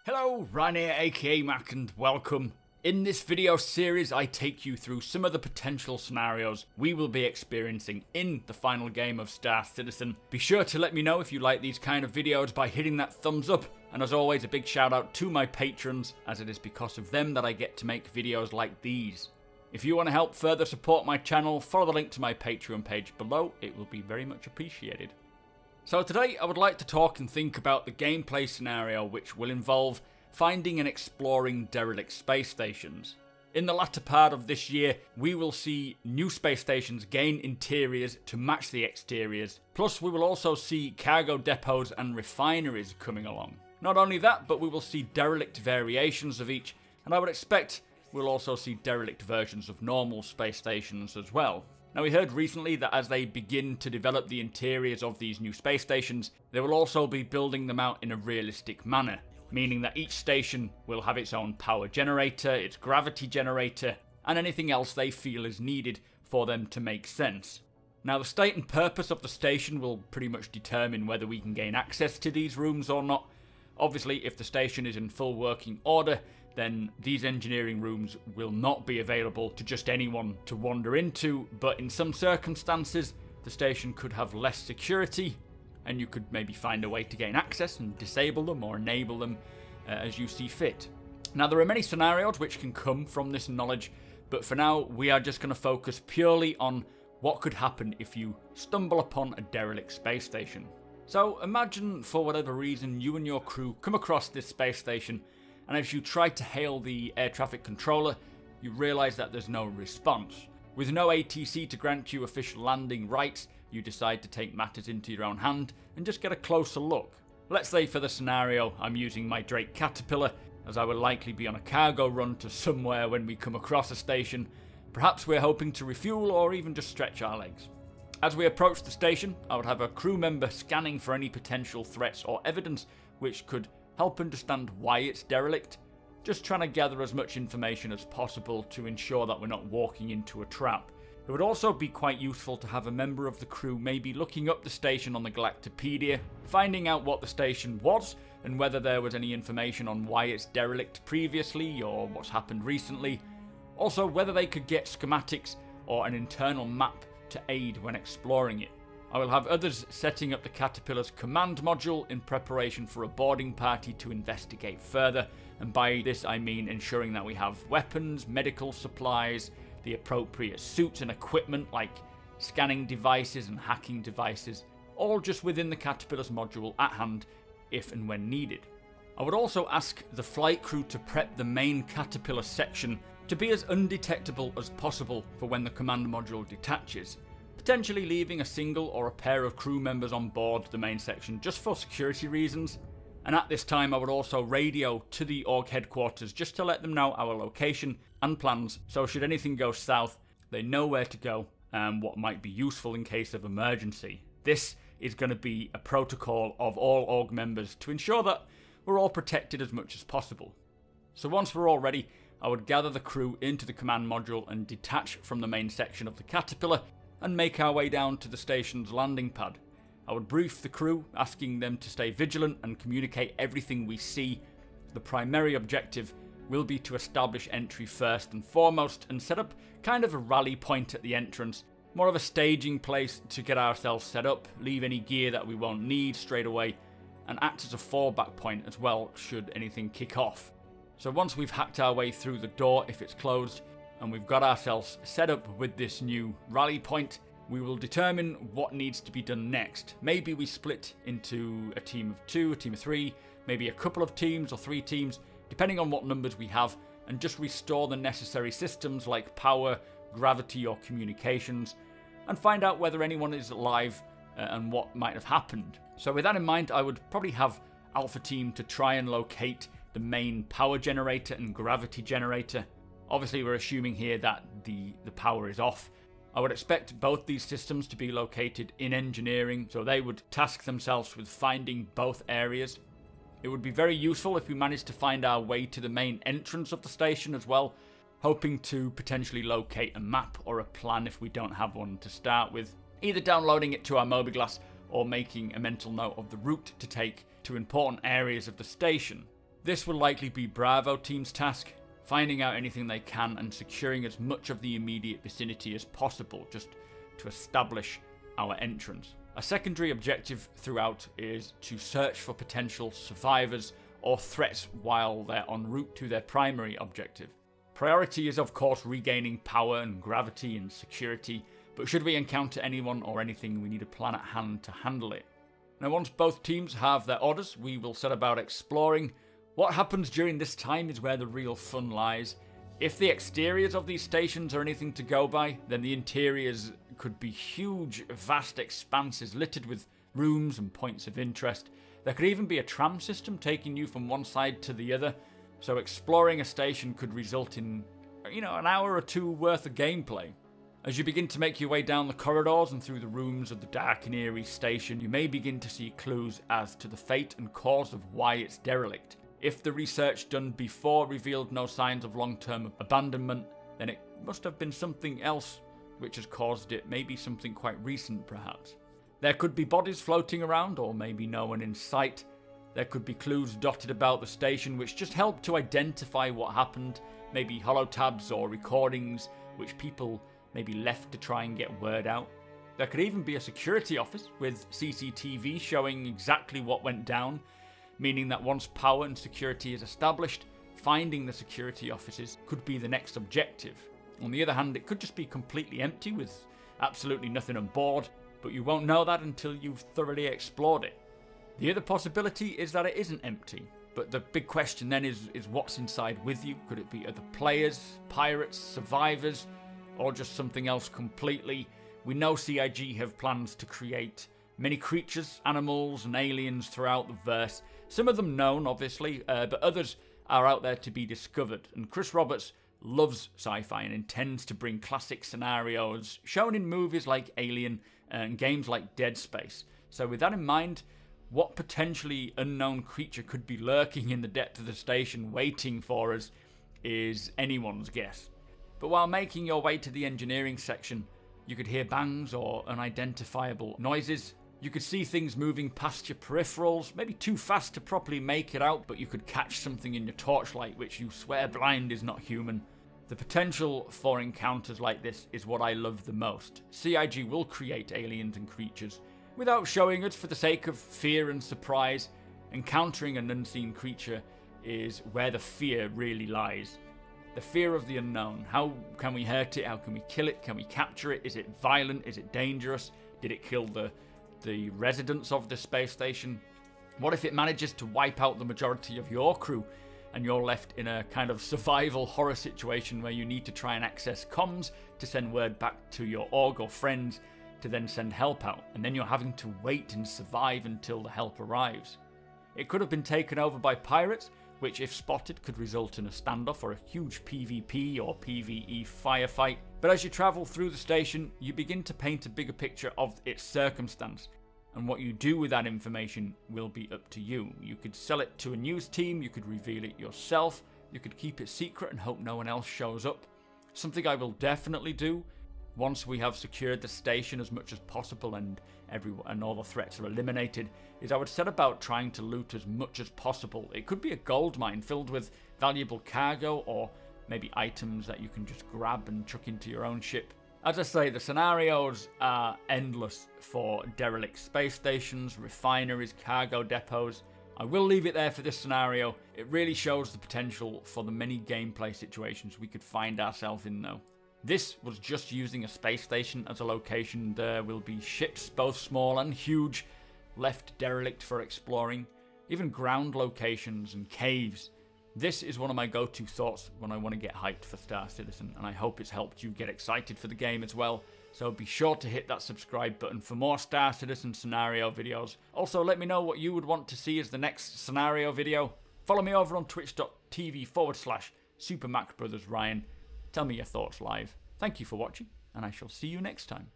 Hello, Ryan here, aka Mac, and welcome. In this video series, I take you through some of the potential scenarios we will be experiencing in the final game of Star Citizen. Be sure to let me know if you like these kind of videos by hitting that thumbs up, and as always, a big shout out to my patrons, as it is because of them that I get to make videos like these. If you want to help further support my channel, follow the link to my Patreon page below, it will be very much appreciated. So today I would like to talk and think about the gameplay scenario which will involve finding and exploring derelict space stations. In the latter part of this year, we will see new space stations gain interiors to match the exteriors, plus we will also see cargo depots and refineries coming along. Not only that, but we will see derelict variations of each, and I would expect we'll also see derelict versions of normal space stations as well. Now, we heard recently that as they begin to develop the interiors of these new space stations, they will also be building them out in a realistic manner, meaning that each station will have its own power generator, its gravity generator, and anything else they feel is needed for them to make sense. Now, the state and purpose of the station will pretty much determine whether we can gain access to these rooms or not. Obviously, if the station is in full working order, then these engineering rooms will not be available to just anyone to wander into, but in some circumstances, the station could have less security, and you could maybe find a way to gain access and disable them or enable them as you see fit. Now, there are many scenarios which can come from this knowledge, but for now, we are just going to focus purely on what could happen if you stumble upon a derelict space station. So imagine, for whatever reason, you and your crew come across this space station, and as you try to hail the air traffic controller, you realise that there's no response. With no ATC to grant you official landing rights, you decide to take matters into your own hand and just get a closer look. Let's say for the scenario, I'm using my Drake Caterpillar, as I will likely be on a cargo run to somewhere when we come across a station. Perhaps we're hoping to refuel or even just stretch our legs. As we approach the station, I would have a crew member scanning for any potential threats or evidence which could help understand why it's derelict, just trying to gather as much information as possible to ensure that we're not walking into a trap. It would also be quite useful to have a member of the crew maybe looking up the station on the Galactopedia, finding out what the station was and whether there was any information on why it's derelict previously or what's happened recently. Also, whether they could get schematics or an internal map to aid when exploring it. I will have others setting up the Caterpillar's command module in preparation for a boarding party to investigate further, and by this I mean ensuring that we have weapons, medical supplies, the appropriate suits and equipment like scanning devices and hacking devices, all just within the Caterpillar's module at hand if and when needed. I would also ask the flight crew to prep the main Caterpillar section to be as undetectable as possible for when the command module detaches, potentially leaving a single or a pair of crew members on board the main section just for security reasons. And at this time I would also radio to the org headquarters just to let them know our location and plans, so should anything go south, they know where to go and what might be useful in case of emergency. This is going to be a protocol of all org members to ensure that we're all protected as much as possible. So once we're all ready, I would gather the crew into the command module and detach from the main section of the Caterpillar and make our way down to the station's landing pad. I would brief the crew, asking them to stay vigilant and communicate everything we see. The primary objective will be to establish entry first and foremost and set up kind of a rally point at the entrance, more of a staging place to get ourselves set up, leave any gear that we won't need straight away, and act as a fallback point as well should anything kick off. So once we've hacked our way through the door if it's closed, and we've got ourselves set up with this new rally point, we will determine what needs to be done next. Maybe we split into a team of 2, a team of 3, maybe a couple of teams or 3 teams, depending on what numbers we have, and just restore the necessary systems like power, gravity or communications, and find out whether anyone is alive and what might have happened. So with that in mind, I would probably have Alpha Team to try and locate the main power generator and gravity generator. Obviously, we're assuming here that the power is off. I would expect both these systems to be located in engineering, so they would task themselves with finding both areas. It would be very useful if we managed to find our way to the main entrance of the station as well, hoping to potentially locate a map or a plan if we don't have one to start with, either downloading it to our mobiGlas or making a mental note of the route to take to important areas of the station. This will likely be Bravo Team's task, finding out anything they can and securing as much of the immediate vicinity as possible just to establish our entrance. A secondary objective throughout is to search for potential survivors or threats while they're en route to their primary objective. Priority is of course regaining power and gravity and security, but should we encounter anyone or anything, we need a plan at hand to handle it. Now once both teams have their orders, we will set about exploring. What happens during this time is where the real fun lies. If the exteriors of these stations are anything to go by, then the interiors could be huge, vast expanses littered with rooms and points of interest. There could even be a tram system taking you from one side to the other, so exploring a station could result in, an hour or two worth of gameplay. As you begin to make your way down the corridors and through the rooms of the dark and eerie station, you may begin to see clues as to the fate and cause of why it's derelict. If the research done before revealed no signs of long-term abandonment, then it must have been something else which has caused it, maybe something quite recent perhaps. There could be bodies floating around, or maybe no one in sight. There could be clues dotted about the station which just help to identify what happened, maybe holotabs or recordings which people maybe left to try and get word out. There could even be a security office with CCTV showing exactly what went down, meaning that once power and security is established, finding the security offices could be the next objective. On the other hand, it could just be completely empty with absolutely nothing on board, but you won't know that until you've thoroughly explored it. The other possibility is that it isn't empty, but the big question then is what's inside with you? Could it be other players, pirates, survivors, or just something else completely? We know CIG have plans to create many creatures, animals and aliens throughout the verse, some of them known obviously, but others are out there to be discovered, and Chris Roberts loves sci-fi and intends to bring classic scenarios shown in movies like Alien and games like Dead Space. So with that in mind, what potentially unknown creature could be lurking in the depth of the station waiting for us is anyone's guess. But while making your way to the engineering section, you could hear bangs or unidentifiable noises. You could see things moving past your peripherals, maybe too fast to properly make it out, but you could catch something in your torchlight which you swear blind is not human. The potential for encounters like this is what I love the most. CIG will create aliens and creatures without showing us for the sake of fear and surprise. Encountering an unseen creature is where the fear really lies. The fear of the unknown. How can we hurt it? How can we kill it? Can we capture it? Is it violent? Is it dangerous? Did it kill the residents of the space station? What if it manages to wipe out the majority of your crew and you're left in a kind of survival horror situation where you need to try and access comms to send word back to your org or friends to then send help out, and then you're having to wait and survive until the help arrives. It could have been taken over by pirates, which if spotted could result in a standoff or a huge PvP or PvE firefight. But as you travel through the station, you begin to paint a bigger picture of its circumstance, and what you do with that information will be up to you. You could sell it to a news team, you could reveal it yourself, you could keep it secret and hope no one else shows up. Something I will definitely do once we have secured the station as much as possible and all the threats are eliminated, is I would set about trying to loot as much as possible. It could be a gold mine filled with valuable cargo, or maybe items that you can just grab and chuck into your own ship. As I say, the scenarios are endless for derelict space stations, refineries, cargo depots. I will leave it there for this scenario. It really shows the potential for the many gameplay situations we could find ourselves in though. This was just using a space station as a location. There will be ships, both small and huge, left derelict for exploring, even ground locations and caves. This is one of my go-to thoughts when I want to get hyped for Star Citizen, and I hope it's helped you get excited for the game as well. So be sure to hit that subscribe button for more Star Citizen scenario videos. Also, let me know what you would want to see as the next scenario video. Follow me over on twitch.tv/supermacbrothers Ryan. Tell me your thoughts live. Thank you for watching, and I shall see you next time.